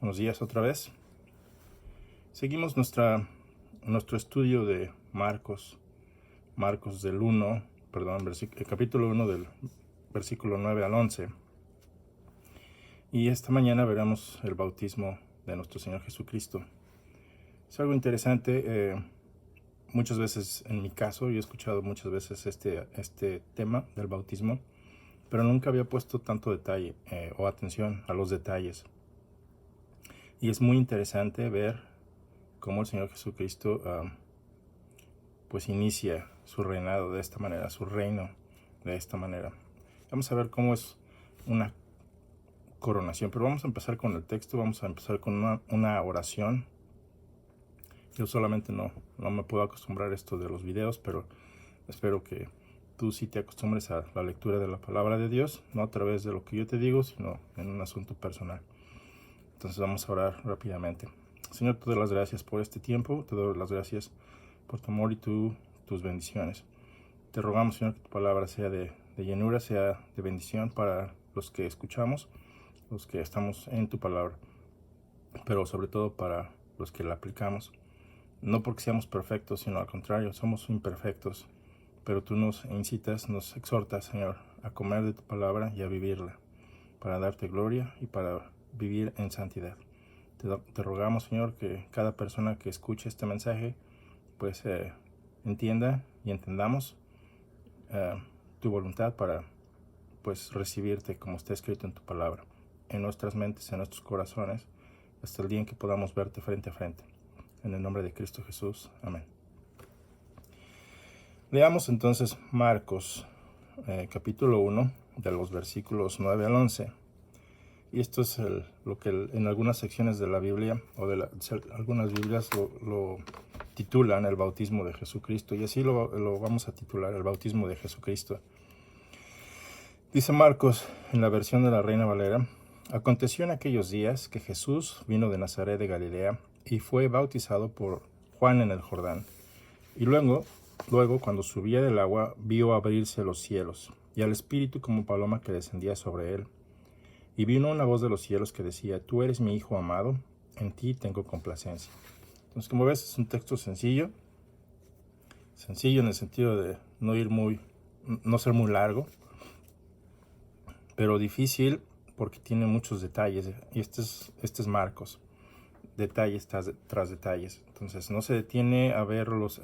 Buenos días otra vez. Seguimos nuestro estudio de Marcos del capítulo 1 del versículo 9 al 11. Y esta mañana veremos el bautismo de nuestro Señor Jesucristo. Es algo interesante. Muchas veces, en mi caso, yo he escuchado muchas veces este tema del bautismo, pero nunca había puesto tanto detalle o atención a los detalles. Y es muy interesante ver cómo el Señor Jesucristo pues inicia su reinado de esta manera, su reino de esta manera. Vamos a ver cómo es una coronación, pero vamos a empezar con el texto, vamos a empezar con una oración. Yo solamente no me puedo acostumbrar a esto de los videos, pero espero que tú sí te acostumbres a la lectura de la palabra de Dios, no a través de lo que yo te digo, sino en un asunto personal. Entonces vamos a orar rápidamente. Señor, te doy las gracias por este tiempo, te doy las gracias por tu amor y tus bendiciones. Te rogamos, Señor, que tu palabra sea de llenura, sea de bendición para los que escuchamos, los que estamos en tu palabra, pero sobre todo para los que la aplicamos. No porque seamos perfectos, sino al contrario, somos imperfectos, pero tú nos incitas, nos exhortas, Señor, a comer de tu palabra y a vivirla, para darte gloria y para vivir en santidad. Te rogamos, Señor, que cada persona que escuche este mensaje pues entienda y entendamos tu voluntad para pues recibirte como está escrito en tu palabra, en nuestras mentes, en nuestros corazones, hasta el día en que podamos verte frente a frente. En el nombre de Cristo Jesús. Amén. Leamos entonces Marcos capítulo 1 de los versículos 9 al 11. Y esto es lo que en algunas secciones de la Biblia o algunas Biblias lo titulan el bautismo de Jesucristo, y así lo vamos a titular, el bautismo de Jesucristo. Dice Marcos en la versión de la Reina Valera: aconteció en aquellos días que Jesús vino de Nazaret de Galilea y fue bautizado por Juan en el Jordán. Y luego cuando subía del agua, vio abrirse los cielos y al Espíritu como paloma que descendía sobre él. Y vino una voz de los cielos que decía: tú eres mi Hijo amado, en ti tengo complacencia. Entonces, como ves, es un texto sencillo en el sentido de no ser muy largo, pero difícil porque tiene muchos detalles. Y este es Marcos, detalles tras detalles. Entonces no se detiene a ver los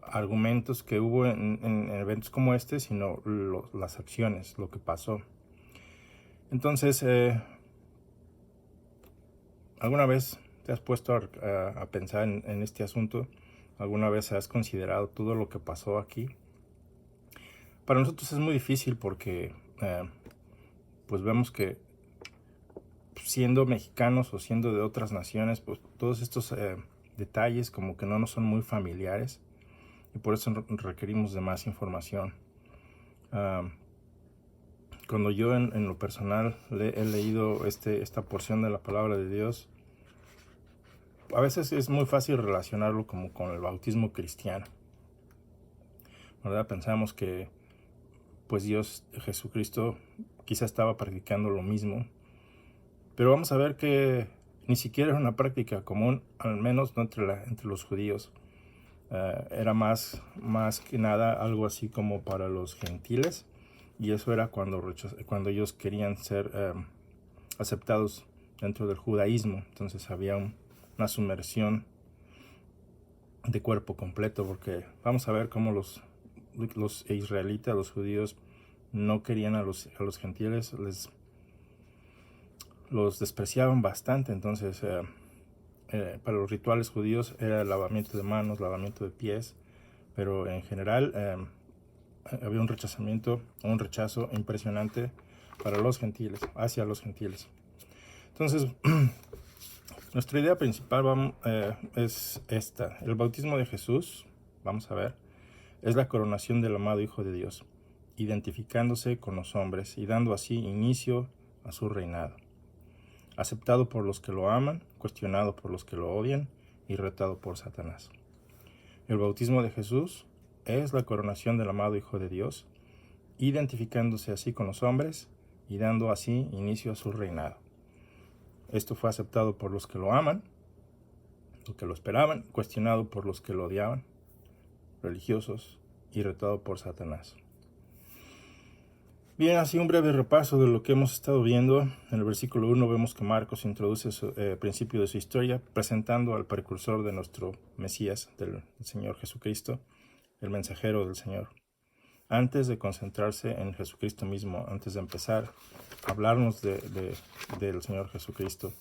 argumentos que hubo en eventos como este, sino las acciones, lo que pasó. Entonces, ¿alguna vez te has puesto a pensar en este asunto? ¿Alguna vez has considerado todo lo que pasó aquí? Para nosotros es muy difícil porque pues vemos que siendo mexicanos o siendo de otras naciones, pues todos estos detalles como que no nos son muy familiares, y por eso requerimos de más información. Cuando yo en lo personal he leído esta porción de la palabra de Dios, a veces es muy fácil relacionarlo como con el bautismo cristiano, ¿verdad? Pensamos que pues Jesucristo quizá estaba practicando lo mismo, pero vamos a ver que ni siquiera era una práctica común, al menos no entre los judíos. Era más que nada algo así como para los gentiles, y eso era cuando ellos querían ser aceptados dentro del judaísmo. Entonces había una sumersión de cuerpo completo, porque vamos a ver cómo los israelitas, los judíos, no querían a los gentiles, los despreciaban bastante. Entonces para los rituales judíos era el lavamiento de manos, lavamiento de pies, pero en general había un rechazo impresionante para los gentiles, hacia los gentiles. Entonces, nuestra idea principal es esta: el bautismo de Jesús, vamos a ver, es la coronación del amado Hijo de Dios, identificándose con los hombres y dando así inicio a su reinado. Aceptado por los que lo aman, cuestionado por los que lo odian y retado por Satanás. El bautismo de Jesús es la coronación del amado Hijo de Dios, identificándose así con los hombres y dando así inicio a su reinado. Esto fue aceptado por los que lo aman, los que lo esperaban, cuestionado por los que lo odiaban, religiosos, y retado por Satanás. Bien, así un breve repaso de lo que hemos estado viendo. En el versículo 1 vemos que Marcos introduce el principio de su historia, presentando al precursor de nuestro Mesías, del Señor Jesucristo, el mensajero del Señor. Antes de concentrarse en Jesucristo mismo, antes de empezar a hablarnos del Señor Jesucristo.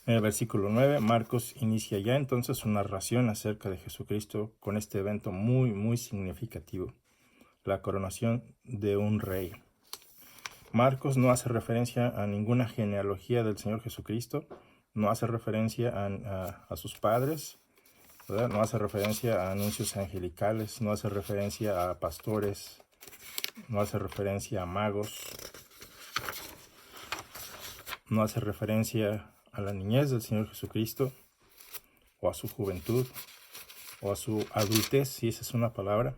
En el versículo 9, Marcos inicia ya entonces su narración acerca de Jesucristo con este evento muy, muy significativo, la coronación de un rey. Marcos no hace referencia a ninguna genealogía del Señor Jesucristo, no hace referencia a sus padres, ¿verdad? No hace referencia a anuncios angelicales, no hace referencia a pastores, no hace referencia a magos, no hace referencia a la niñez del Señor Jesucristo, o a su juventud, o a su adultez, si esa es una palabra.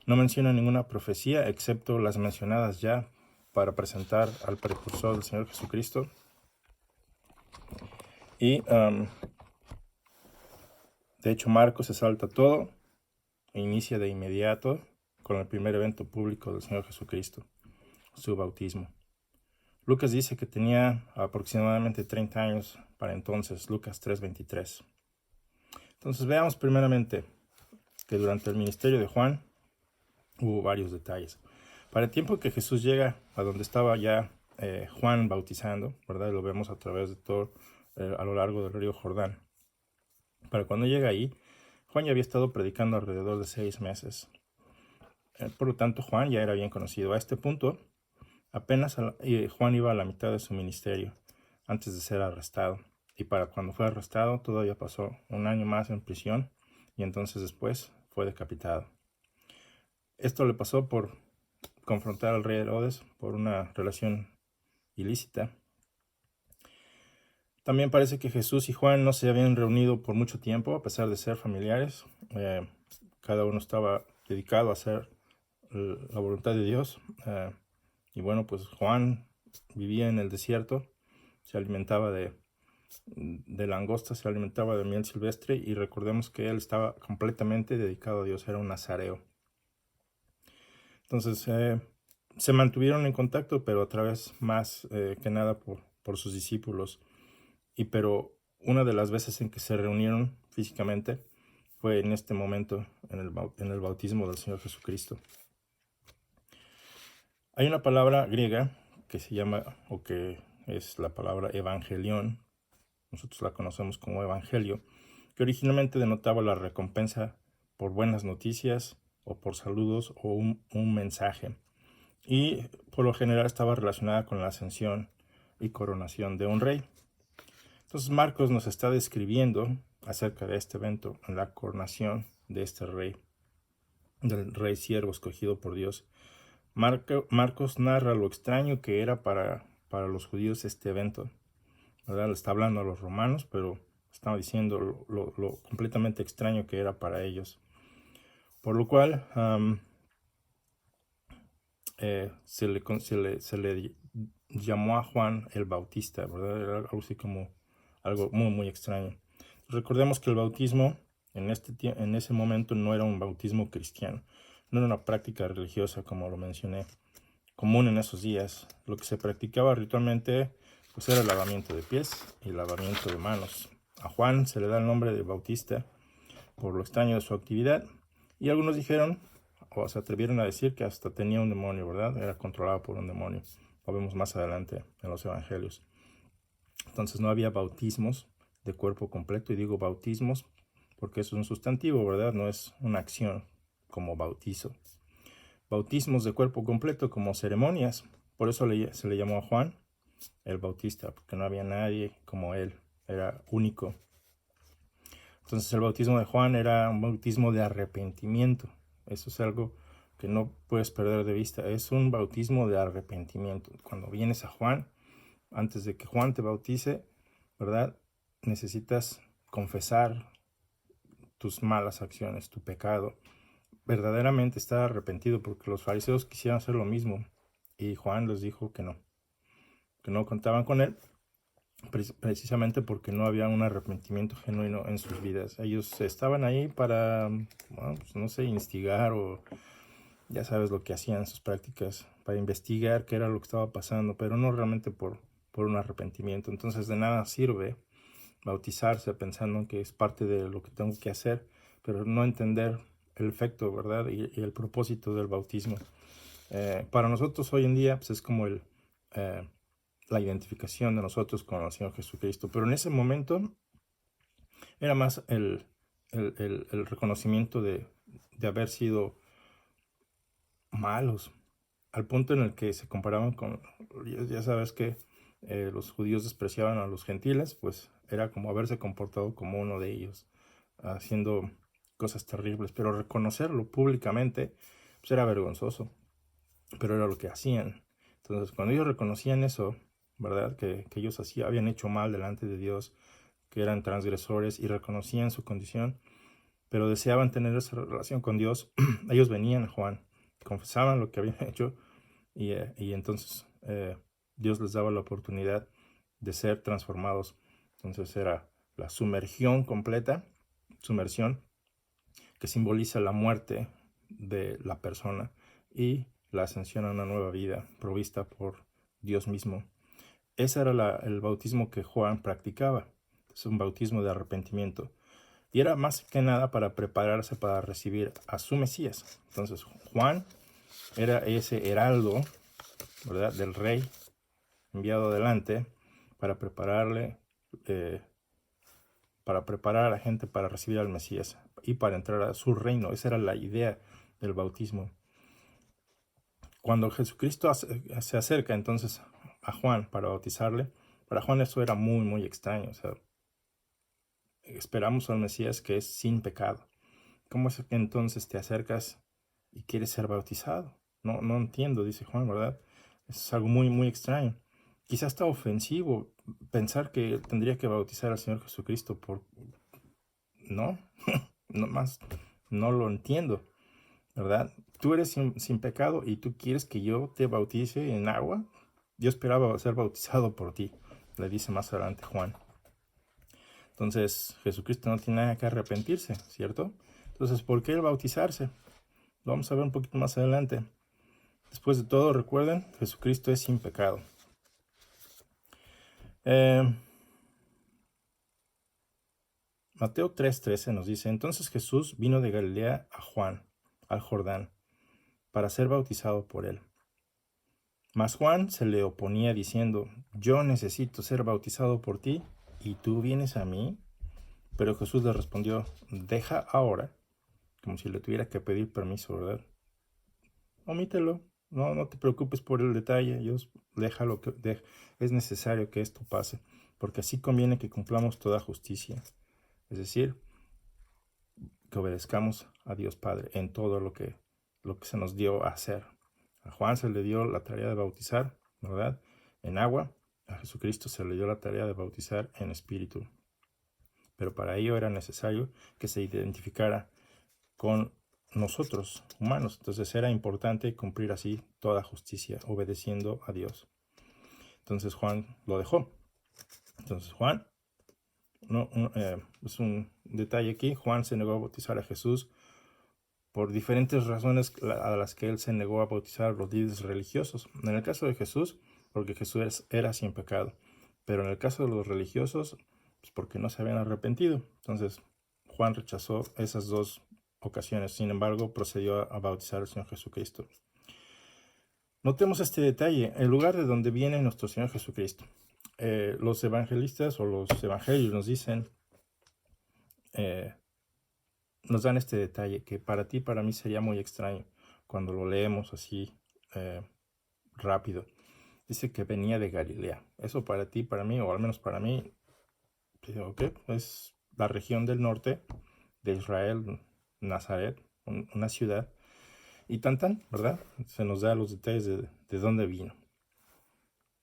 No menciona ninguna profecía, excepto las mencionadas ya para presentar al precursor del Señor Jesucristo. Y de hecho Marcos se salta todo e inicia de inmediato con el primer evento público del Señor Jesucristo, su bautismo. Lucas dice que tenía aproximadamente 30 años para entonces, Lucas 3:23. Entonces veamos primeramente que durante el ministerio de Juan hubo varios detalles. Para el tiempo que Jesús llega a donde estaba ya Juan bautizando, ¿verdad? Lo vemos a través de todo, a lo largo del río Jordán. Para cuando llega ahí, Juan ya había estado predicando alrededor de 6 meses. Por lo tanto, Juan ya era bien conocido. A este punto, apenas Juan iba a la mitad de su ministerio antes de ser arrestado. Y para cuando fue arrestado, todavía pasó un año más en prisión y entonces después fue decapitado. Esto le pasó por confrontar al rey Herodes por una relación ilícita. También parece que Jesús y Juan no se habían reunido por mucho tiempo, a pesar de ser familiares. Cada uno estaba dedicado a hacer la voluntad de Dios. Y bueno, pues Juan vivía en el desierto, se alimentaba de langostas, se alimentaba de miel silvestre, y recordemos que él estaba completamente dedicado a Dios, era un nazareo. Entonces se mantuvieron en contacto, pero a través más que nada por sus discípulos. Pero una de las veces en que se reunieron físicamente fue en este momento, en el bautismo del Señor Jesucristo. Hay una palabra griega que se llama, o que es la palabra evangelión, nosotros la conocemos como evangelio, que originalmente denotaba la recompensa por buenas noticias o por saludos o un mensaje, y por lo general estaba relacionada con la ascensión y coronación de un rey. Entonces Marcos nos está describiendo acerca de este evento, la coronación de este rey, del rey siervo escogido por Dios. Marcos narra lo extraño que era para los judíos este evento, ¿verdad? Le está hablando a los romanos, pero está diciendo lo completamente extraño que era para ellos. Por lo cual se le llamó a Juan el Bautista, ¿verdad? Era algo así como algo muy, muy extraño. Recordemos que el bautismo en ese momento no era un bautismo cristiano, no era una práctica religiosa, como lo mencioné, común en esos días. Lo que se practicaba ritualmente pues era el lavamiento de pies y el lavamiento de manos. A Juan se le da el nombre de Bautista por lo extraño de su actividad, y algunos dijeron, o se atrevieron a decir, que hasta tenía un demonio, ¿verdad? Era controlado por un demonio. Lo vemos más adelante en los evangelios. Entonces no había bautismos de cuerpo completo, y digo bautismos porque eso es un sustantivo, ¿verdad? No es una acción como bautizo. Bautismos de cuerpo completo como ceremonias. Por eso se le llamó a Juan el Bautista, porque no había nadie como él, era único. Entonces el bautismo de Juan era un bautismo de arrepentimiento. Eso es algo que no puedes perder de vista. Es un bautismo de arrepentimiento. Cuando vienes a Juan, antes de que Juan te bautice, ¿verdad? Necesitas confesar tus malas acciones, tu pecado. Verdaderamente estar arrepentido, porque los fariseos quisieron hacer lo mismo y Juan les dijo que no contaban con él, precisamente porque no había un arrepentimiento genuino en sus vidas. Ellos estaban ahí para, bueno, pues, no sé, instigar o ya sabes lo que hacían en sus prácticas, para investigar qué era lo que estaba pasando, pero no realmente por un arrepentimiento. Entonces de nada sirve bautizarse pensando que es parte de lo que tengo que hacer, pero no entender el efecto, ¿verdad? Y el propósito del bautismo. Para nosotros hoy en día pues es como eh, la identificación de nosotros con el Señor Jesucristo, pero en ese momento era más el reconocimiento de haber sido malos, al punto en el que se comparaban con, ya sabes que los judíos despreciaban a los gentiles, pues era como haberse comportado como uno de ellos, haciendo cosas terribles, pero reconocerlo públicamente pues era vergonzoso, pero era lo que hacían. Entonces cuando ellos reconocían eso, ¿verdad? Que ellos habían hecho mal delante de Dios, que eran transgresores y reconocían su condición, pero deseaban tener esa relación con Dios, ellos venían a Juan, confesaban lo que habían hecho y entonces Dios les daba la oportunidad de ser transformados. Entonces era la sumergión completa, sumersión, que simboliza la muerte de la persona y la ascensión a una nueva vida provista por Dios mismo. Ese era el bautismo que Juan practicaba. Es un bautismo de arrepentimiento. Y era más que nada para prepararse para recibir a su Mesías. Entonces Juan era ese heraldo, ¿verdad?, del rey enviado adelante para eh, para preparar a la gente para recibir al Mesías y para entrar a su reino. Esa era la idea del bautismo. Cuando Jesucristo se acerca entonces a Juan para bautizarle, para Juan eso era muy, muy extraño. O sea, esperamos al Mesías que es sin pecado. ¿Cómo es que entonces te acercas y quieres ser bautizado? No, no entiendo, dice Juan, ¿verdad? Es algo muy, muy extraño. Quizás está ofensivo pensar que tendría que bautizar al Señor Jesucristo por... No, no más, no lo entiendo, ¿verdad? Tú eres sin pecado y tú quieres que yo te bautice en agua. Yo esperaba ser bautizado por ti, le dice más adelante Juan. Entonces, Jesucristo no tiene nada que arrepentirse, ¿cierto? Entonces, ¿por qué el bautizarse? Lo vamos a ver un poquito más adelante. Después de todo, recuerden, Jesucristo es sin pecado. Mateo 3:13 nos dice, entonces Jesús vino de Galilea a Juan, al Jordán, para ser bautizado por él. Mas Juan se le oponía diciendo, yo necesito ser bautizado por ti, ¿y tú vienes a mí? Pero Jesús le respondió, deja ahora, como si le tuviera que pedir permiso, ¿verdad? Omítelo, no te preocupes por el detalle, Dios, déjalo es necesario que esto pase, porque así conviene que cumplamos toda justicia, es decir, que obedezcamos a Dios Padre en todo lo que se nos dio a hacer. A Juan se le dio la tarea de bautizar, ¿verdad?, en agua. A Jesucristo se le dio la tarea de bautizar en espíritu. Pero para ello era necesario que se identificara con nosotros, humanos. Entonces era importante cumplir así toda justicia, obedeciendo a Dios. Entonces Juan lo dejó. Entonces Juan, es un detalle aquí, Juan se negó a bautizar a Jesús por diferentes razones a las que él se negó a bautizar a los líderes religiosos. En el caso de Jesús, porque Jesús era sin pecado. Pero en el caso de los religiosos, pues porque no se habían arrepentido. Entonces, Juan rechazó esas dos ocasiones. Sin embargo, procedió a bautizar al Señor Jesucristo. Notemos este detalle, el lugar de donde viene nuestro Señor Jesucristo. Los evangelistas o los evangelios nos dicen, nos dan este detalle que para ti, para mí sería muy extraño cuando lo leemos así rápido. Dice que venía de Galilea. Eso para ti, para mí, o al menos para mí, okay, es la región del norte de Israel, Nazaret, una ciudad. Y tan, ¿verdad? Se nos da los detalles de dónde vino.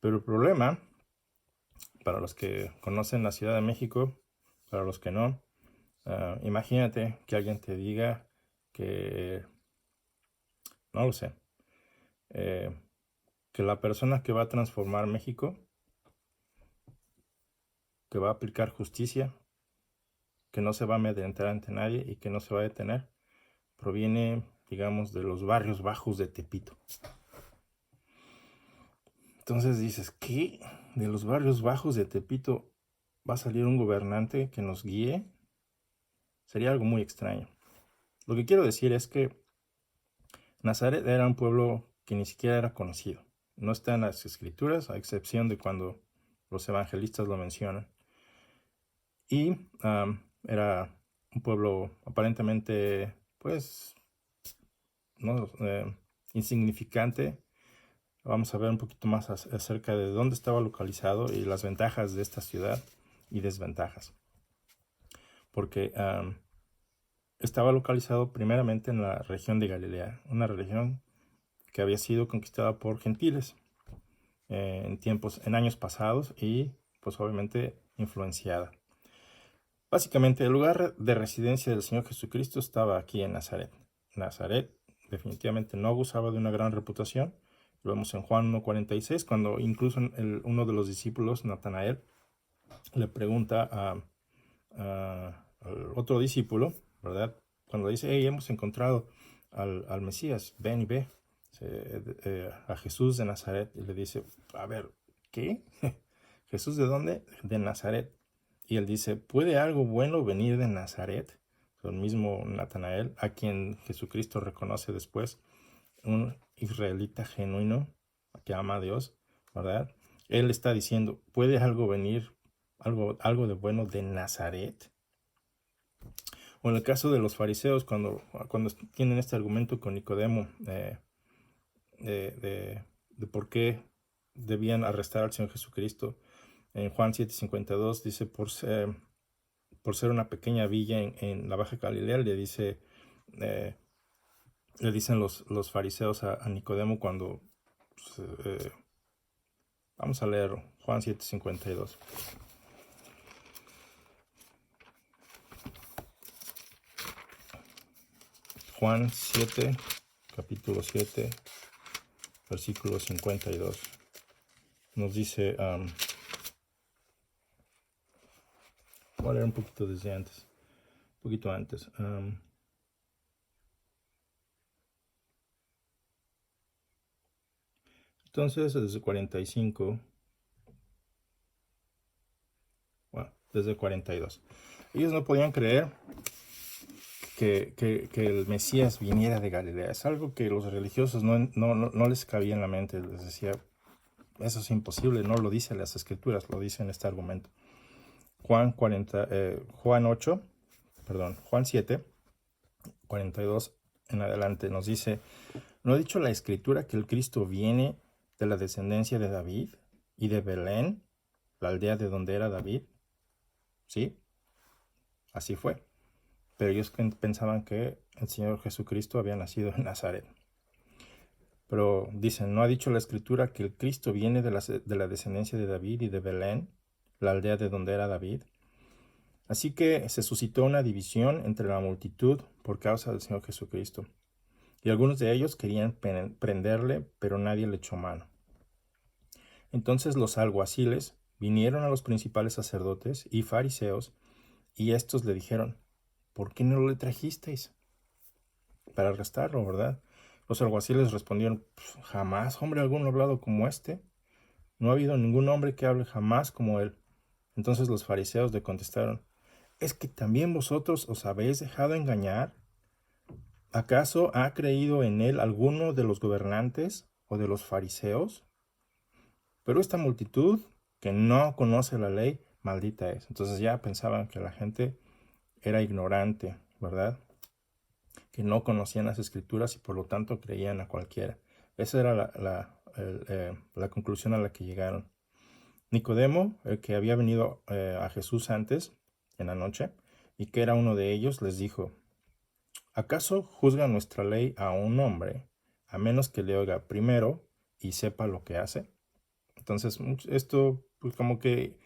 Pero el problema, para los que conocen la Ciudad de México, para los que no, imagínate que alguien te diga que, no lo sé, que la persona que va a transformar México que va a aplicar justicia, que no se va a amedrentar ante nadie y que no se va a detener, proviene, digamos, de los barrios bajos de Tepito. Entonces dices, ¿qué? ¿De los barrios bajos de Tepito va a salir un gobernante que nos guíe? Sería algo muy extraño. Lo que quiero decir es que Nazaret era un pueblo que ni siquiera era conocido. No está en las escrituras, a excepción de cuando los evangelistas lo mencionan. Y era un pueblo aparentemente, pues, no, insignificante. Vamos a ver un poquito más acerca de dónde estaba localizado y las ventajas de esta ciudad y desventajas. Porque estaba localizado primeramente en la región de Galilea, una región que había sido conquistada por gentiles en años pasados y pues obviamente influenciada. Básicamente el lugar de residencia del Señor Jesucristo estaba aquí en Nazaret. Nazaret definitivamente no gozaba de una gran reputación. Lo vemos en Juan 1:46, cuando incluso uno de los discípulos, Natanael, le pregunta al otro discípulo, ¿verdad? Cuando dice, hey, hemos encontrado al Mesías, ven y ve. A Jesús de Nazaret, y le dice, a ver, ¿qué? ¿Jesús de dónde? De Nazaret. Y él dice, ¿puede algo bueno venir de Nazaret? El mismo Natanael, a quien Jesucristo reconoce después, un israelita genuino que ama a Dios, ¿verdad? Él está diciendo, ¿puede algo venir, algo de bueno de Nazaret? O en el caso de los fariseos, cuando tienen este argumento con Nicodemo, de por qué debían arrestar al Señor Jesucristo. En Juan 7:52 dice, por ser una pequeña villa en la Baja Galilea, le dicen los fariseos a Nicodemo cuando... Pues, vamos a leer Juan 7:52. Juan 7, capítulo 7, versículo 52. Nos dice... voy a leer un poquito desde antes. Un poquito antes. Entonces, desde 45, bueno, desde 42. Ellos no podían creer que el Mesías viniera de Galilea. Es algo que los religiosos no les cabía en la mente. Les decía, eso es imposible, no lo dicen las escrituras, lo dice en este argumento. Juan 7, 42 en adelante nos dice, ¿no ha dicho la escritura que el Cristo viene de la descendencia de David y de Belén, la aldea de donde era David? Sí, así fue. Pero ellos pensaban que el Señor Jesucristo había nacido en Nazaret. Pero dicen, ¿no ha dicho la escritura que el Cristo viene de la descendencia de David y de Belén, la aldea de donde era David? Así que se suscitó una división entre la multitud por causa del Señor Jesucristo. Y algunos de ellos querían prenderle, pero nadie le echó mano. Entonces los alguaciles vinieron a los principales sacerdotes y fariseos, y estos le dijeron, ¿por qué no le trajisteis para arrestarlo, verdad? Los alguaciles respondieron, jamás hombre alguno ha hablado como este. No ha habido ningún hombre que hable jamás como él. Entonces los fariseos le contestaron, ¿es que también vosotros os habéis dejado engañar? ¿Acaso ha creído en él alguno de los gobernantes o de los fariseos? Pero esta multitud que no conoce la ley, maldita es. Entonces ya pensaban que la gente era ignorante, ¿verdad? Que no conocían las escrituras y por lo tanto creían a cualquiera. Esa era la conclusión a la que llegaron. Nicodemo, el que había venido a Jesús antes, en la noche, y que era uno de ellos, les dijo, ¿acaso juzga nuestra ley a un hombre, a menos que le oiga primero y sepa lo que hace? Entonces, esto pues, como que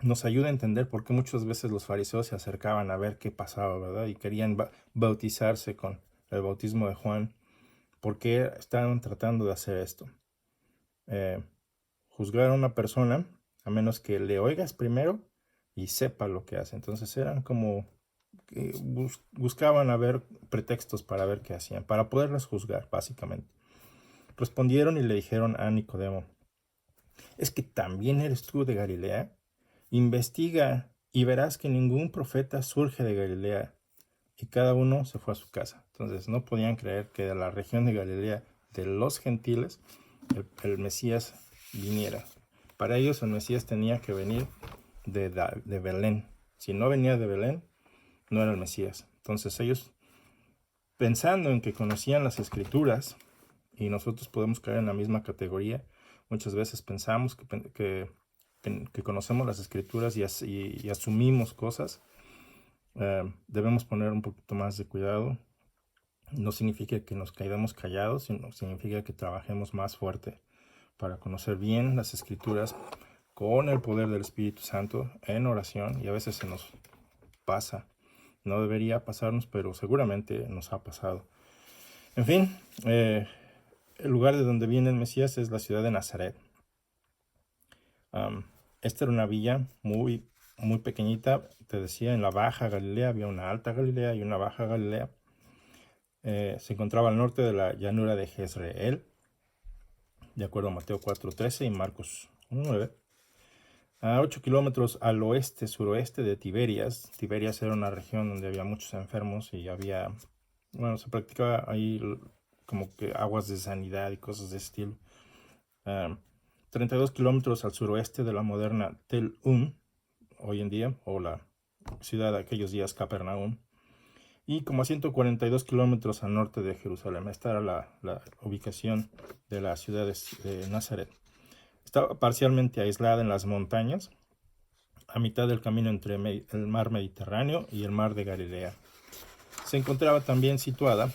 nos ayuda a entender por qué muchas veces los fariseos se acercaban a ver qué pasaba, ¿verdad? Y querían bautizarse con el bautismo de Juan. ¿Por qué estaban tratando de hacer esto? juzgar a una persona a menos que le oigas primero y sepa lo que hace. Entonces eran como que buscaban a ver pretextos para ver qué hacían, para poderlas juzgar, básicamente. Respondieron y le dijeron a Nicodemo: ¿es que también eres tú de Galilea? Investiga y verás que ningún profeta surge de Galilea. Y cada uno se fue a su casa. Entonces no podían creer que de la región de Galilea, de los gentiles, el Mesías viniera. Para ellos el Mesías tenía que venir de Belén. Si no venía de Belén, no era el Mesías. Entonces ellos, pensando en que conocían las Escrituras, y nosotros podemos caer en la misma categoría, muchas veces pensamos que conocemos las Escrituras y asumimos cosas. Debemos poner un poquito más de cuidado. No significa que nos quedemos callados, sino significa que trabajemos más fuerte para conocer bien las Escrituras con el poder del Espíritu Santo en oración. Y a veces se nos pasa. No debería pasarnos, pero seguramente nos ha pasado. En fin, el lugar de donde viene el Mesías es la ciudad de Nazaret. Esta era una villa muy pequeñita. Te decía, en la Baja Galilea había una Alta Galilea y una Baja Galilea. Se encontraba al norte de la llanura de Jezreel, de acuerdo a Mateo 4:13 y Marcos 1:9. A 8 kilómetros al suroeste de Tiberias. Tiberias era una región donde había muchos enfermos y se practicaba ahí como que aguas de sanidad y cosas de ese estilo. 32 kilómetros al suroeste de la moderna Tel hoy en día, o la ciudad de aquellos días, Capernaum. Y como a 142 kilómetros al norte de Jerusalén. Esta era la ubicación de la ciudad de Nazaret. Estaba parcialmente aislada en las montañas, a mitad del camino entre el mar Mediterráneo y el mar de Galilea. Se encontraba también situada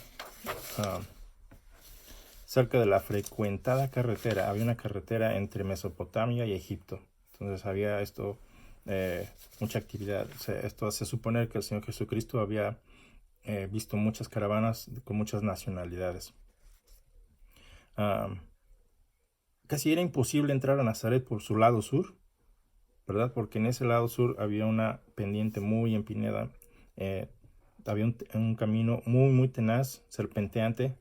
cerca de la frecuentada carretera. Había una carretera entre Mesopotamia y Egipto. Entonces había mucha actividad. Esto hace suponer que el Señor Jesucristo había visto muchas caravanas con muchas nacionalidades. Casi era imposible entrar a Nazaret por su lado sur, ¿verdad? Porque en ese lado sur había una pendiente muy empinada. Había un camino muy tenaz, serpenteante,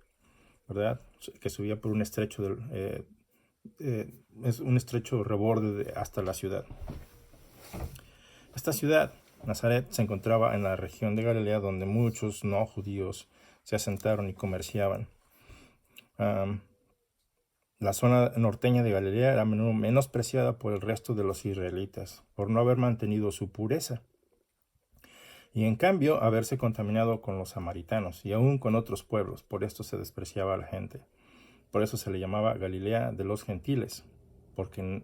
¿verdad? Que subía por un estrecho es un estrecho reborde hasta la ciudad. Esta ciudad, Nazaret, se encontraba en la región de Galilea, donde muchos no judíos se asentaron y comerciaban. La zona norteña de Galilea era a menudo menospreciada por el resto de los israelitas, por no haber mantenido su pureza, y en cambio haberse contaminado con los samaritanos y aún con otros pueblos. Por esto se despreciaba a la gente. Por eso se le llamaba Galilea de los gentiles, porque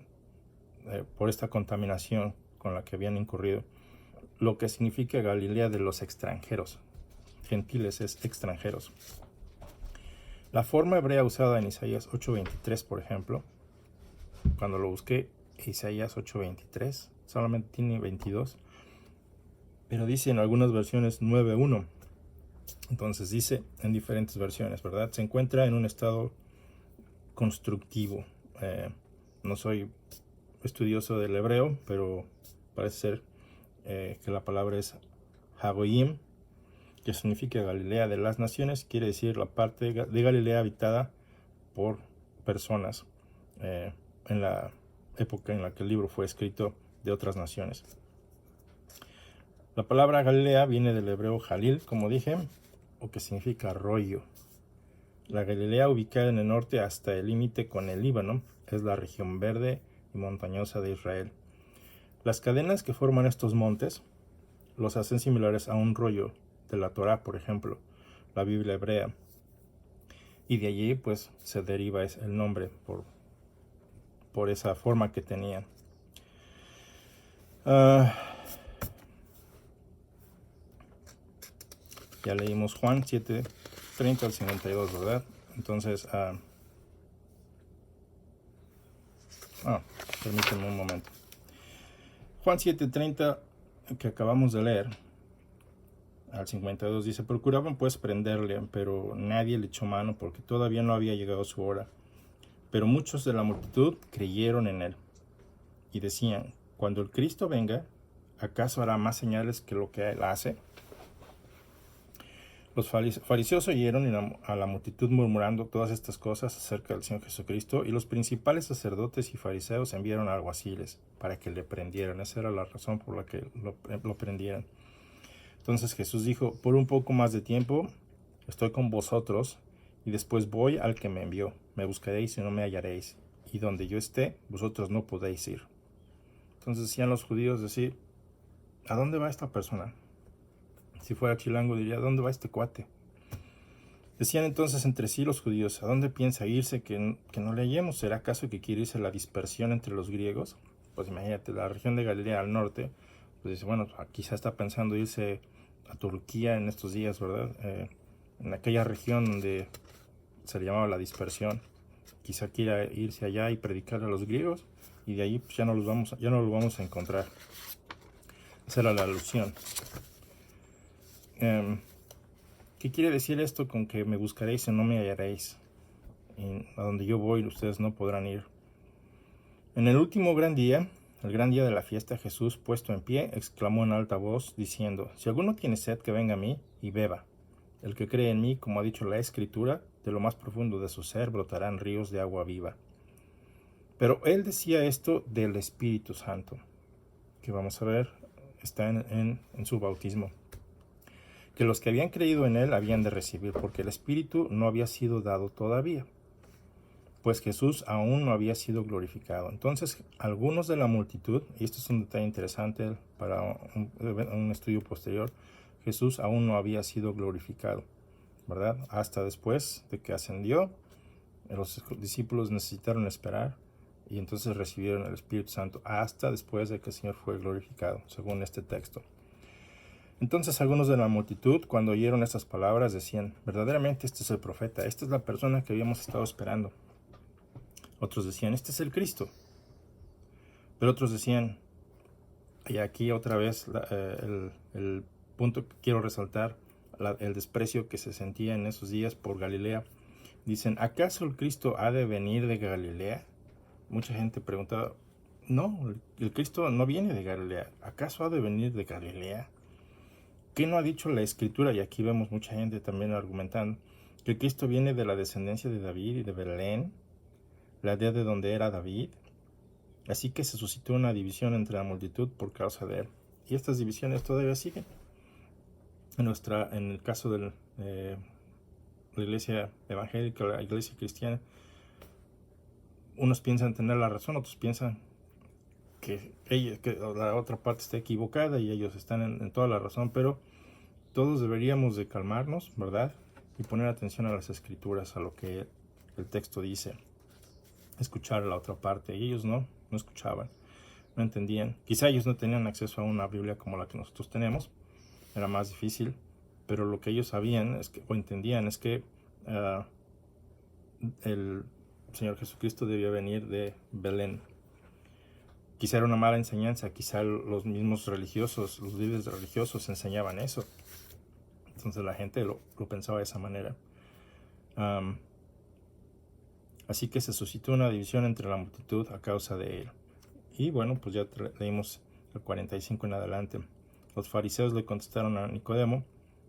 por esta contaminación con la que habían incurrido. Lo que significa Galilea de los extranjeros. Gentiles es extranjeros. La forma hebrea usada en Isaías 8:23, por ejemplo, cuando lo busqué, Isaías 8:23, solamente tiene 22, pero dice en algunas versiones 9:1. Entonces dice en diferentes versiones, ¿verdad? Se encuentra en un estado constructivo. No soy estudioso del hebreo, pero parece ser que la palabra es Hagoyim, que significa Galilea de las naciones. Quiere decir la parte de Galilea habitada por personas en la época en la que el libro fue escrito, de otras naciones. La palabra Galilea viene del hebreo Jalil, como dije, o que significa arroyo. La Galilea, ubicada en el norte hasta el límite con el Líbano, es la región verde y montañosa de Israel. Las cadenas que forman estos montes los hacen similares a un rollo de la Torá, por ejemplo, la Biblia hebrea. Y de allí pues se deriva el nombre por esa forma que tenían. Ya leímos Juan 7:30 al 52, ¿verdad? Entonces, permítanme un momento. Juan 7:30, que acabamos de leer, al 52, dice: procuraban pues prenderle, pero nadie le echó mano porque todavía no había llegado su hora. Pero muchos de la multitud creyeron en él y decían: cuando el Cristo venga, ¿acaso hará más señales que lo que él hace? Los fariseos oyeron a la multitud murmurando todas estas cosas acerca del Señor Jesucristo, y los principales sacerdotes y fariseos enviaron alguaciles para que le prendieran. Esa era la razón por la que lo prendieran. Entonces Jesús dijo: por un poco más de tiempo estoy con vosotros, y después voy al que me envió. Me buscaréis y no me hallaréis, y donde yo esté, vosotros no podéis ir. Entonces decían los judíos, decir: ¿a dónde va esta persona? Si fuera chilango diría: ¿a dónde va este cuate? Decían entonces entre sí los judíos: ¿a dónde piensa irse que no le hallemos? ¿Será acaso que quiere irse a la dispersión entre los griegos? Pues imagínate, la región de Galilea al norte, pues dice, bueno, quizá está pensando irse a Turquía en estos días, ¿verdad? En aquella región donde se le llamaba la dispersión. Quizá quiera irse allá y predicar a los griegos, y de ahí pues, ya no los vamos a encontrar. Esa era la alusión. ¿Qué quiere decir esto con que me buscaréis y no me hallaréis? Y a donde yo voy, ustedes no podrán ir. En el último gran día, el gran día de la fiesta, Jesús, puesto en pie, exclamó en alta voz, diciendo: si alguno tiene sed, que venga a mí y beba. El que cree en mí, como ha dicho la Escritura, de lo más profundo de su ser brotarán ríos de agua viva. Pero él decía esto del Espíritu Santo, que vamos a ver, está en su bautismo. Que los que habían creído en él habían de recibir, porque el Espíritu no había sido dado todavía, pues Jesús aún no había sido glorificado. Entonces algunos de la multitud, y esto es un detalle interesante para un estudio posterior, Jesús aún no había sido glorificado, ¿verdad? Hasta después de que ascendió, los discípulos necesitaron esperar, y entonces recibieron el Espíritu Santo hasta después de que el Señor fue glorificado, según este texto. Entonces algunos de la multitud, cuando oyeron estas palabras, decían: verdaderamente este es el profeta, esta es la persona que habíamos estado esperando. Otros decían: este es el Cristo. Pero otros decían, y aquí otra vez el punto que quiero resaltar, el desprecio que se sentía en esos días por Galilea. Dicen: ¿acaso el Cristo ha de venir de Galilea? Mucha gente preguntaba: no, el Cristo no viene de Galilea. ¿Acaso ha de venir de Galilea? ¿Qué no ha dicho la Escritura? Y aquí vemos mucha gente también argumentando que Cristo viene de la descendencia de David y de Belén, la aldea de donde era David. Así que se suscitó una división entre la multitud por causa de él. Y estas divisiones todavía siguen. En el caso de la iglesia evangélica, la iglesia cristiana, unos piensan tener la razón, otros piensan que la otra parte está equivocada y ellos están en toda la razón, pero todos deberíamos de calmarnos, ¿verdad? Y poner atención a las Escrituras, a lo que el texto dice, escuchar a la otra parte. Y ellos no escuchaban, no entendían. Quizá ellos no tenían acceso a una Biblia como la que nosotros tenemos, era más difícil, pero lo que ellos sabían o entendían es que el Señor Jesucristo debía venir de Belén. Quizá era una mala enseñanza, quizá los mismos religiosos, los líderes religiosos enseñaban eso. Entonces la gente lo pensaba de esa manera. Así que se suscitó una división entre la multitud a causa de él. Y bueno, pues ya leímos el 45 en adelante. Los fariseos le contestaron a Nicodemo: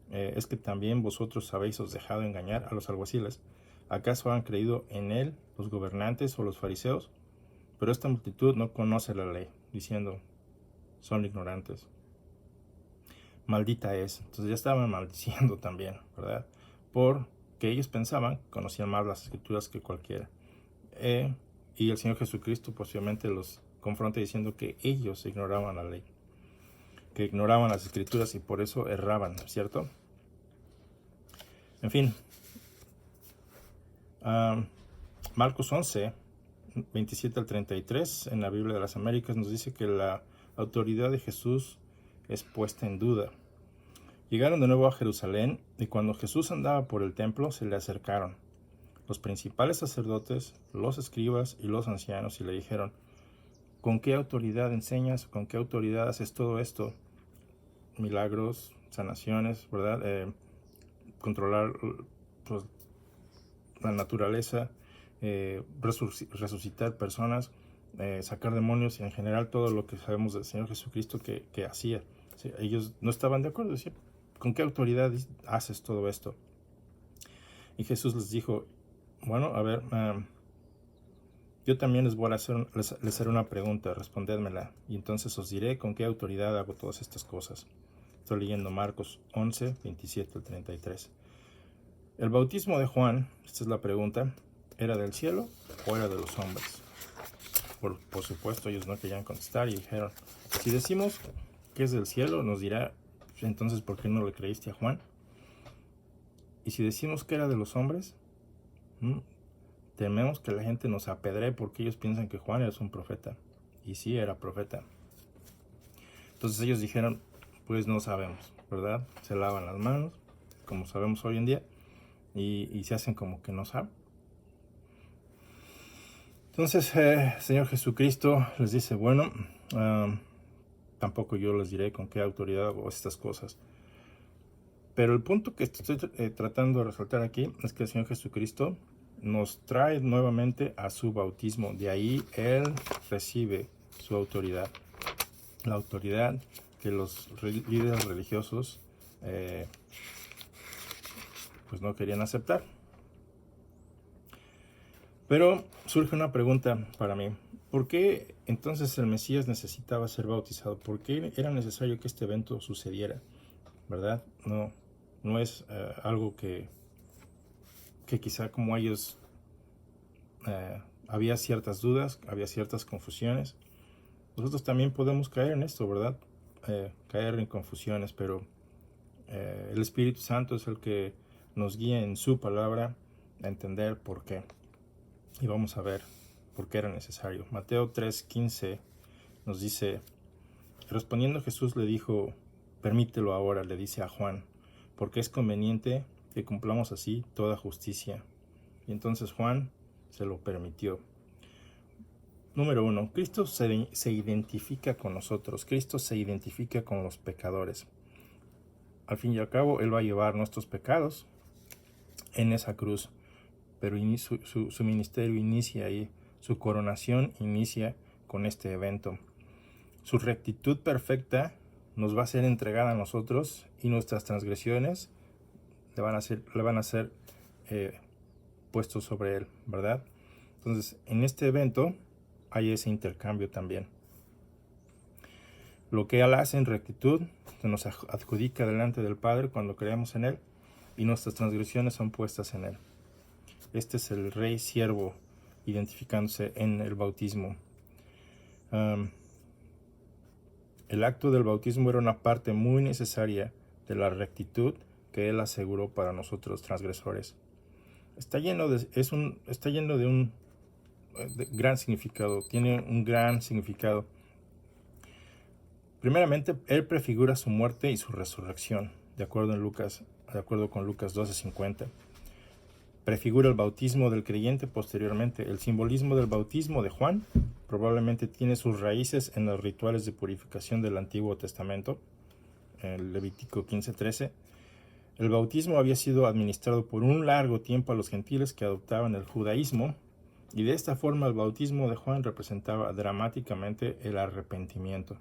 ¿es que también vosotros habéis os dejado engañar a los alguaciles? ¿Acaso han creído en él los gobernantes o los fariseos? Pero esta multitud no conoce la ley, diciendo: son ignorantes. Maldita es. Entonces ya estaban maldiciendo también, ¿verdad? Porque ellos pensaban que conocían más las Escrituras que cualquiera. Y el Señor Jesucristo posiblemente los confronta diciendo que ellos ignoraban la ley, que ignoraban las Escrituras y por eso erraban, ¿cierto? En fin, Marcos 11, 27 al 33, en la Biblia de las Américas, nos dice que la autoridad de Jesús es puesta en duda. Llegaron de nuevo a Jerusalén, y cuando Jesús andaba por el templo, se le acercaron los principales sacerdotes, los escribas y los ancianos, y le dijeron: ¿con qué autoridad enseñas? ¿Con qué autoridad haces todo esto? Milagros, sanaciones, ¿verdad? Controlar pues, la naturaleza. resucitar personas, sacar demonios y en general todo lo que sabemos del Señor Jesucristo que hacía. Sí, ellos no estaban de acuerdo, decían, ¿con qué autoridad haces todo esto? Y Jesús les dijo, bueno, a ver, yo también les voy a les haré una pregunta, respondedmela, y entonces os diré con qué autoridad hago todas estas cosas. Estoy leyendo Marcos 11, 27 al 33. El bautismo de Juan, esta es la pregunta, ¿era del cielo o era de los hombres? Por supuesto, ellos no querían contestar y dijeron, si decimos que es del cielo, nos dirá, entonces, ¿por qué no le creíste a Juan? Y si decimos que era de los hombres, tememos que la gente nos apedree porque ellos piensan que Juan es un profeta. Y sí, era profeta. Entonces ellos dijeron, pues no sabemos, ¿verdad? Se lavan las manos, como sabemos hoy en día, y se hacen como que no saben. Entonces, Señor Jesucristo les dice, bueno, tampoco yo les diré con qué autoridad hago estas cosas. Pero el punto que estoy tratando de resaltar aquí es que el Señor Jesucristo nos trae nuevamente a su bautismo. De ahí Él recibe su autoridad. La autoridad que los líderes religiosos pues no querían aceptar. Pero surge una pregunta para mí. ¿Por qué entonces el Mesías necesitaba ser bautizado? ¿Por qué era necesario que este evento sucediera? ¿Verdad? No es algo que quizá como ellos había ciertas dudas, había ciertas confusiones. Nosotros también podemos caer en esto, ¿verdad? Caer en confusiones, pero el Espíritu Santo es el que nos guía en su palabra a entender por qué. Y vamos a ver por qué era necesario. Mateo 3:15 nos dice, respondiendo Jesús le dijo, permítelo ahora, le dice a Juan, porque es conveniente que cumplamos así toda justicia. Y entonces Juan se lo permitió. Número 1. Cristo se identifica con nosotros. Cristo se identifica con los pecadores. Al fin y al cabo, Él va a llevar nuestros pecados en esa cruz. Pero su ministerio inicia ahí. Su coronación inicia con este evento. Su rectitud perfecta nos va a ser entregada a nosotros y nuestras transgresiones le van a ser puestos sobre Él, ¿verdad? Entonces, en este evento hay ese intercambio también. Lo que Él hace en rectitud se nos adjudica delante del Padre cuando creemos en Él y nuestras transgresiones son puestas en Él. Este es el Rey Siervo identificándose en el bautismo. El acto del bautismo era una parte muy necesaria de la rectitud que Él aseguró para nosotros transgresores. Está lleno de un gran significado, tiene un gran significado. Primeramente, Él prefigura su muerte y su resurrección, de acuerdo con Lucas 12:50. Prefigura el bautismo del creyente posteriormente. El simbolismo del bautismo de Juan probablemente tiene sus raíces en los rituales de purificación del Antiguo Testamento, en Levítico 15:13. El bautismo había sido administrado por un largo tiempo a los gentiles que adoptaban el judaísmo, y de esta forma el bautismo de Juan representaba dramáticamente el arrepentimiento.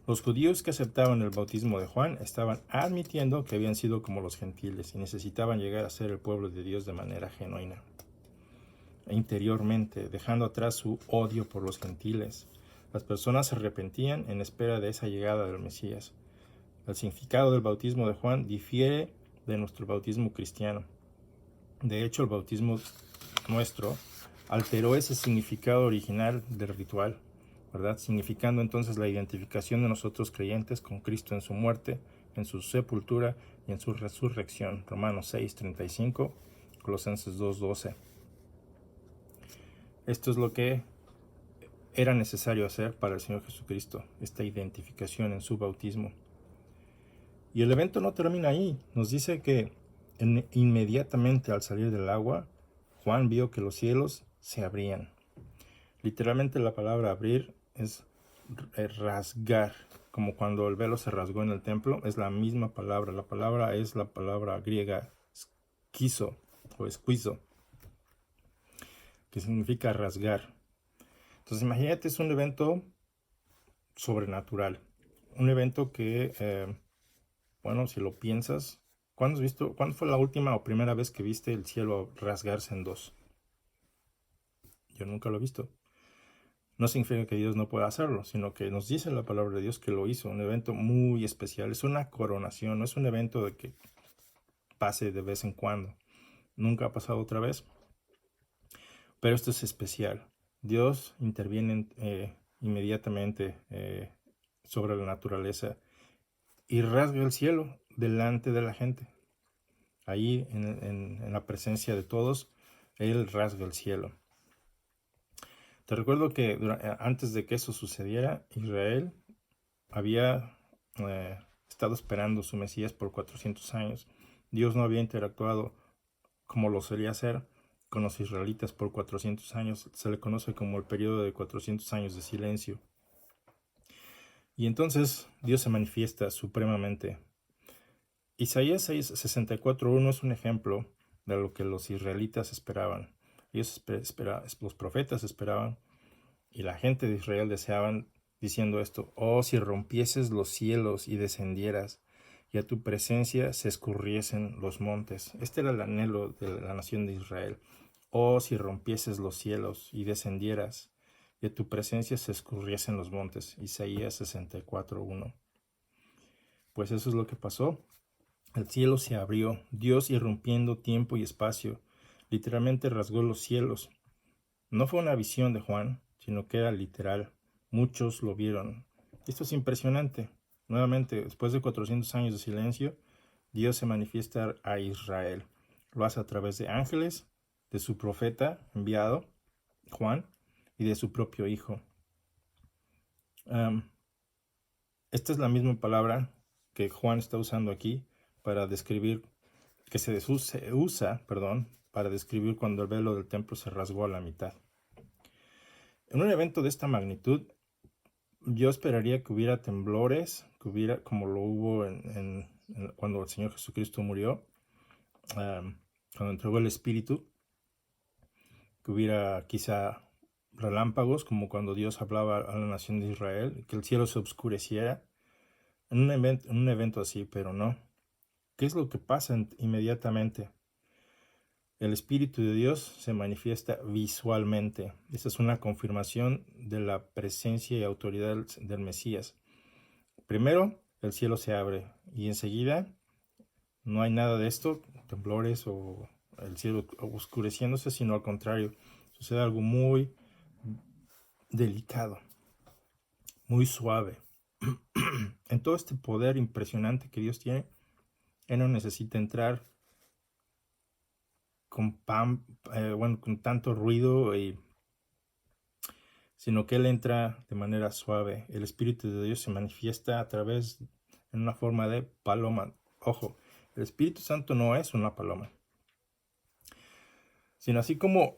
Los judíos que aceptaban el bautismo de Juan estaban admitiendo que habían sido como los gentiles y necesitaban llegar a ser el pueblo de Dios de manera genuina. Interiormente, dejando atrás su odio por los gentiles, las personas se arrepentían en espera de esa llegada del Mesías. El significado del bautismo de Juan difiere de nuestro bautismo cristiano. De hecho, el bautismo nuestro alteró ese significado original del ritual, ¿verdad? Significando entonces la identificación de nosotros creyentes con Cristo en su muerte, en su sepultura y en su resurrección. Romanos 6:35, Colosenses 2:12. Esto es lo que era necesario hacer para el Señor Jesucristo, esta identificación en su bautismo. Y el evento no termina ahí. Nos dice que inmediatamente al salir del agua, Juan vio que los cielos se abrían. Literalmente la palabra abrir es rasgar, como cuando el velo se rasgó en el templo. Es la misma palabra. La palabra es la palabra griega esquizo o esquizo. que significa rasgar. Entonces imagínate, es un evento sobrenatural, un evento que, bueno, si lo piensas, ¿cuándo fue la última o primera vez que viste el cielo rasgarse en dos? Yo nunca lo he visto. No significa que Dios no pueda hacerlo, sino que nos dice la palabra de Dios que lo hizo, un evento muy especial, es una coronación, no es un evento de que pase de vez en cuando, nunca ha pasado otra vez, pero esto es especial. Dios interviene inmediatamente sobre la naturaleza y rasga el cielo delante de la gente. Ahí en la presencia de todos, Él rasga el cielo. Te recuerdo que antes de que eso sucediera, Israel había estado esperando su Mesías por 400 años. Dios no había interactuado como lo solía hacer con los israelitas por 400 años. Se le conoce como el periodo de 400 años de silencio. Y entonces Dios se manifiesta supremamente. Isaías 64:1 es un ejemplo de lo que los israelitas esperaban. Los profetas esperaban y la gente de Israel deseaban diciendo esto: oh, si rompieses los cielos y descendieras, y a tu presencia se escurriesen los montes. Este era el anhelo de la nación de Israel. Oh, si rompieses los cielos y descendieras, y a tu presencia se escurriesen los montes. Isaías 64:1. Pues eso es lo que pasó. El cielo se abrió, Dios irrumpiendo tiempo y espacio, literalmente rasgó los cielos. No fue una visión de Juan, sino que era literal. Muchos lo vieron. Esto es impresionante. Nuevamente, después de 400 años de silencio, Dios se manifiesta a Israel. Lo hace a través de ángeles, de su profeta enviado, Juan, y de su propio Hijo. Esta es la misma palabra que Juan está usando aquí para describir, que se usa, para describir cuando el velo del templo se rasgó a la mitad. En un evento de esta magnitud, yo esperaría que hubiera temblores, que hubiera, como lo hubo cuando el Señor Jesucristo murió, cuando entregó el Espíritu, que hubiera quizá relámpagos, como cuando Dios hablaba a la nación de Israel, que el cielo se oscureciera, en un evento así, pero no. ¿Qué es lo que pasa inmediatamente? El Espíritu de Dios se manifiesta visualmente. Esa es una confirmación de la presencia y autoridad del Mesías. Primero, el cielo se abre y enseguida no hay nada de esto, temblores o el cielo oscureciéndose, sino al contrario, sucede algo muy delicado, muy suave. En todo este poder impresionante que Dios tiene, Él no necesita entrar con tanto ruido, sino que Él entra de manera suave. El Espíritu de Dios se manifiesta en una forma de paloma. Ojo, el Espíritu Santo no es una paloma, sino así como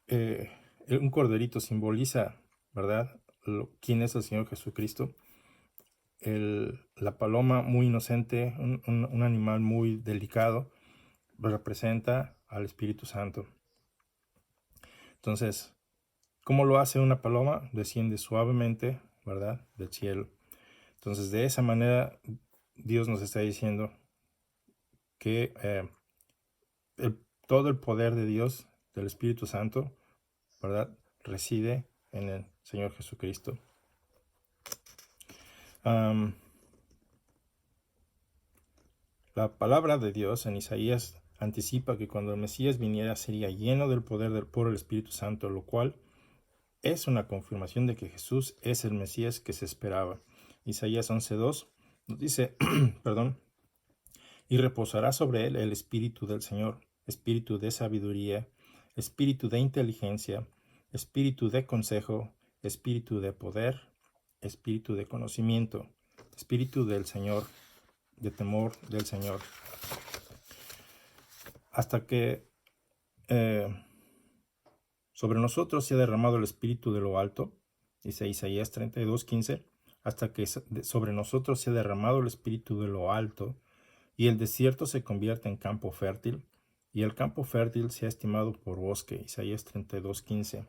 un corderito simboliza, ¿verdad?, quién es el Señor Jesucristo. La paloma muy inocente, un animal muy delicado, representa al Espíritu Santo. Entonces, ¿cómo lo hace una paloma? Desciende suavemente, ¿verdad?, del cielo. Entonces, de esa manera, Dios nos está diciendo que todo el poder de Dios, del Espíritu Santo, ¿verdad?, reside en el Señor Jesucristo. La palabra de Dios en Isaías anticipa que cuando el Mesías viniera sería lleno del poder por el Espíritu Santo, lo cual es una confirmación de que Jesús es el Mesías que se esperaba. Isaías 11:2 nos dice, y reposará sobre él el Espíritu del Señor, Espíritu de sabiduría, Espíritu de inteligencia, Espíritu de consejo, Espíritu de poder, Espíritu de conocimiento, Espíritu del Señor, de temor del Señor. Hasta que sobre nosotros se ha derramado el Espíritu de lo alto, dice Isaías 32:15, hasta que sobre nosotros se ha derramado el Espíritu de lo alto, y el desierto se convierte en campo fértil, y el campo fértil se ha estimado por bosque. Isaías 32:15.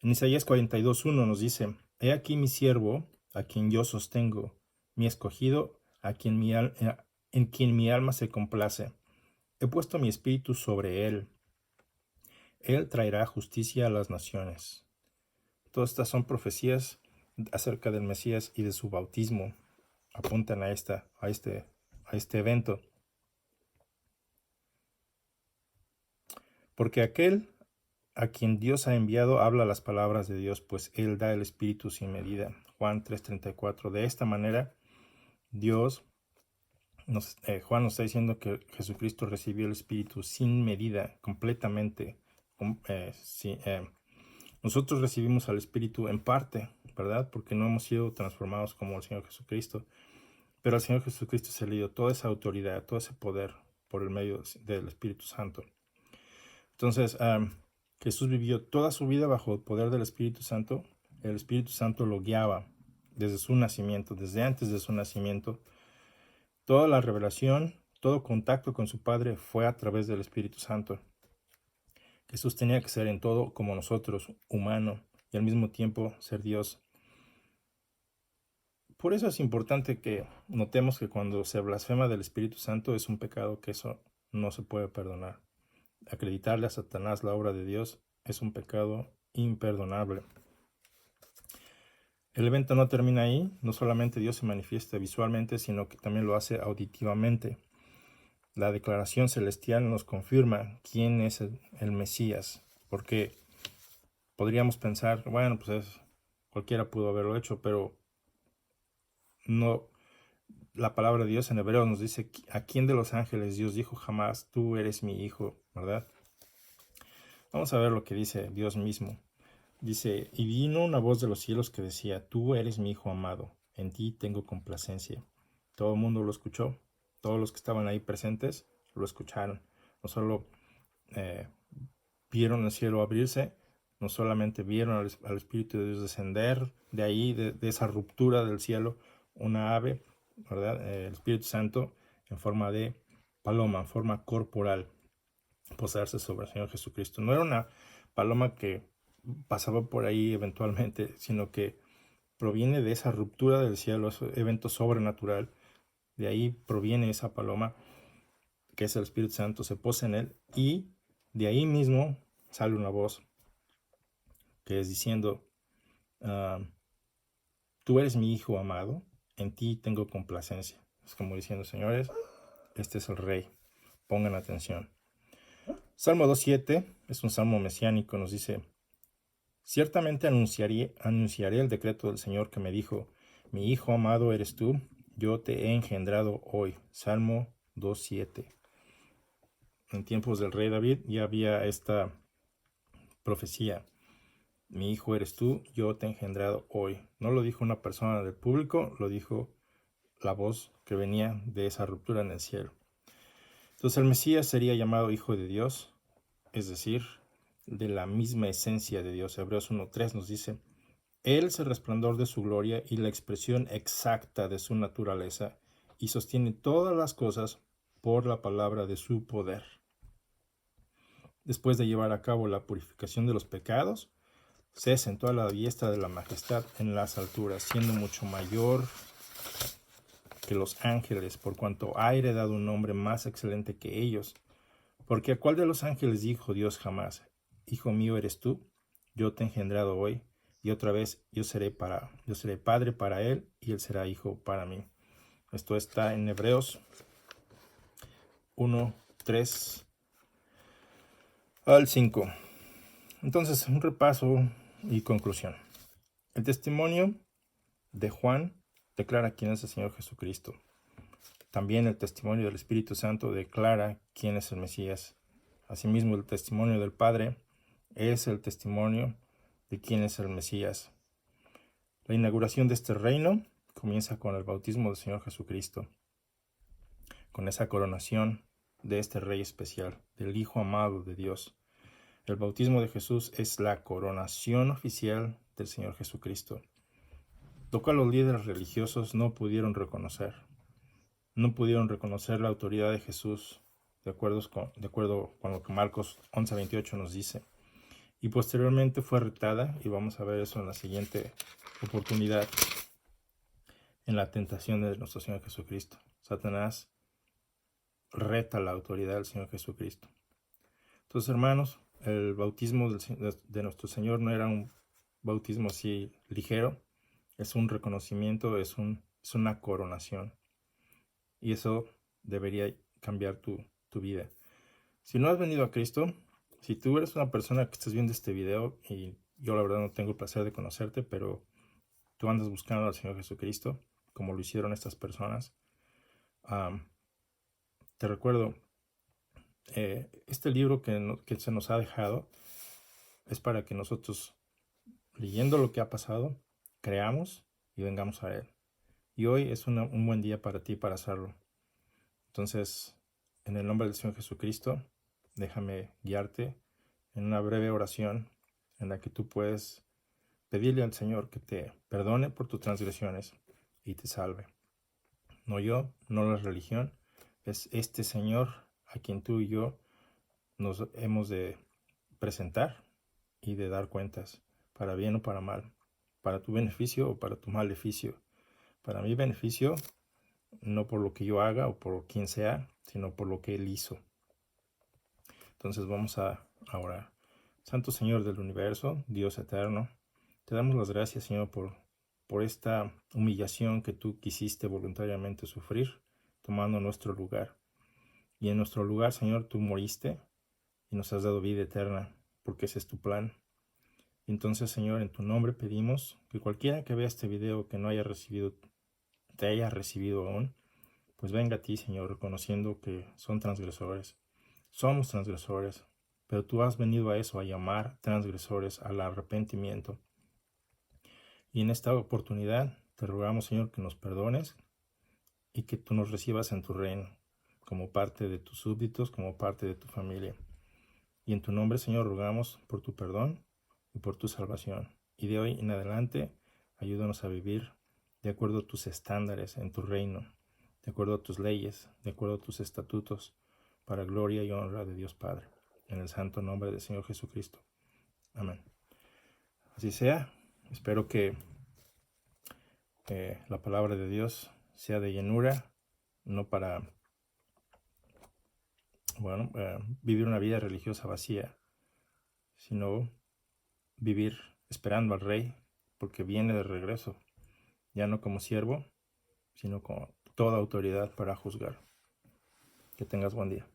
En Isaías 42:1 nos dice: He aquí mi siervo, a quien yo sostengo, mi escogido, en quien mi alma se complace. He puesto mi espíritu sobre él. Él traerá justicia a las naciones. Todas estas son profecías acerca del Mesías y de su bautismo. Apuntan a este evento. Porque aquel a quien Dios ha enviado habla las palabras de Dios, pues Él da el Espíritu sin medida. Juan 3:34. De esta manera, Juan nos está diciendo que Jesucristo recibió el Espíritu sin medida, completamente. Nosotros recibimos al Espíritu en parte, ¿verdad? Porque no hemos sido transformados como el Señor Jesucristo. Pero al Señor Jesucristo se le dio toda esa autoridad, todo ese poder por el medio del Espíritu Santo. Entonces, Jesús vivió toda su vida bajo el poder del Espíritu Santo. El Espíritu Santo lo guiaba desde su nacimiento, desde antes de su nacimiento. Toda la revelación, todo contacto con su Padre fue a través del Espíritu Santo. Jesús tenía que ser en todo como nosotros, humano, y al mismo tiempo ser Dios. Por eso es importante que notemos que cuando se blasfema del Espíritu Santo es un pecado que eso no se puede perdonar. Acreditarle a Satanás la obra de Dios es un pecado imperdonable. El evento no termina ahí. No solamente Dios se manifiesta visualmente, sino que también lo hace auditivamente. La declaración celestial nos confirma quién es el Mesías, porque podríamos pensar, bueno, pues cualquiera pudo haberlo hecho, pero no. La palabra de Dios en hebreo nos dice: ¿a quién de los ángeles Dios dijo jamás, tú eres mi hijo? ¿Verdad? Vamos a ver lo que dice Dios mismo. Dice: y vino una voz de los cielos que decía: tú eres mi hijo amado, en ti tengo complacencia. Todo el mundo lo escuchó, todos los que estaban ahí presentes lo escucharon. No solo vieron el cielo abrirse, no solamente vieron al Espíritu de Dios descender de ahí, de esa ruptura del cielo, una ave, ¿verdad? El Espíritu Santo en forma de paloma, en forma corporal, posarse sobre el Señor Jesucristo. No era una paloma que pasaba por ahí eventualmente, sino que proviene de esa ruptura del cielo, ese evento sobrenatural. De ahí proviene esa paloma, que es el Espíritu Santo, se posa en él, y de ahí mismo sale una voz que es diciendo: tú eres mi hijo amado, en ti tengo complacencia. Es como diciendo: señores, este es el rey, pongan atención. Salmo 2:7 es un salmo mesiánico, nos dice: ciertamente anunciaré el decreto del Señor que me dijo: mi hijo amado eres tú, yo te he engendrado hoy. Salmo 2:7. En tiempos del rey David ya había esta profecía: mi hijo eres tú, yo te he engendrado hoy. No lo dijo una persona del público, lo dijo la voz que venía de esa ruptura en el cielo. Entonces el Mesías sería llamado Hijo de Dios, es decir, de la misma esencia de Dios. Hebreos 1:3 nos dice: Él es el resplandor de su gloria y la expresión exacta de su naturaleza, y sostiene todas las cosas por la palabra de su poder. Después de llevar a cabo la purificación de los pecados, se sentó a la diestra de la majestad en las alturas, siendo mucho mayor que los ángeles, por cuanto ha heredado un nombre más excelente que ellos. Porque ¿a cuál de los ángeles dijo Dios jamás: hijo mío eres tú, yo te he engendrado hoy? Y otra vez: yo seré padre para él, y él será hijo para mí. Esto está en Hebreos 1:3 al 5. Entonces, un repaso y conclusión. El testimonio de Juan declara quién es el Señor Jesucristo. También el testimonio del Espíritu Santo declara quién es el Mesías. Asimismo, el testimonio del Padre es el testimonio de quién es el Mesías. La inauguración de este reino comienza con el bautismo del Señor Jesucristo, con esa coronación de este Rey especial, del Hijo amado de Dios. El bautismo de Jesús es la coronación oficial del Señor Jesucristo, lo cual los líderes religiosos no pudieron reconocer. No pudieron reconocer la autoridad de Jesús de acuerdo con lo que Marcos 11:28 nos dice. Y posteriormente fue retada, y vamos a ver eso en la siguiente oportunidad, en la tentación de nuestro Señor Jesucristo. Satanás reta la autoridad del Señor Jesucristo. Entonces, hermanos, el bautismo de nuestro Señor no era un bautismo así ligero, es un reconocimiento, es una coronación. Y eso debería cambiar tu vida. Si no has venido a Cristo, si tú eres una persona que estás viendo este video, y yo la verdad no tengo el placer de conocerte, pero tú andas buscando al Señor Jesucristo, como lo hicieron estas personas, te recuerdo, este libro que se nos ha dejado es para que nosotros, leyendo lo que ha pasado, creamos y vengamos a Él. Y hoy es un buen día para ti para hacerlo. Entonces, en el nombre del Señor Jesucristo, déjame guiarte en una breve oración en la que tú puedes pedirle al Señor que te perdone por tus transgresiones y te salve. No yo, no la religión, es este Señor a quien tú y yo nos hemos de presentar y de dar cuentas, para bien o para mal, para tu beneficio o para tu maleficio. Para mi beneficio, no por lo que yo haga o por quien sea, sino por lo que Él hizo. Entonces vamos a orar. Santo Señor del universo, Dios eterno, te damos las gracias, Señor, por esta humillación que tú quisiste voluntariamente sufrir, tomando nuestro lugar. Y en nuestro lugar, Señor, tú moriste y nos has dado vida eterna, porque ese es tu plan. Entonces, Señor, en tu nombre pedimos que cualquiera que vea este video que no haya recibido, te haya recibido aún, pues venga a ti, Señor, reconociendo que son transgresores. Somos transgresores, pero tú has venido a eso, a llamar transgresores al arrepentimiento. Y en esta oportunidad te rogamos, Señor, que nos perdones y que tú nos recibas en tu reino, como parte de tus súbditos, como parte de tu familia. Y en tu nombre, Señor, rogamos por tu perdón y por tu salvación. Y de hoy en adelante, ayúdanos a vivir de acuerdo a tus estándares en tu reino, de acuerdo a tus leyes, de acuerdo a tus estatutos, para gloria y honra de Dios Padre. En el santo nombre del Señor Jesucristo. Amén. Así sea. Espero que la palabra de Dios sea de llenura, no para vivir una vida religiosa vacía, sino vivir esperando al Rey, porque viene de regreso, ya no como siervo, sino con toda autoridad para juzgar. Que tengas buen día.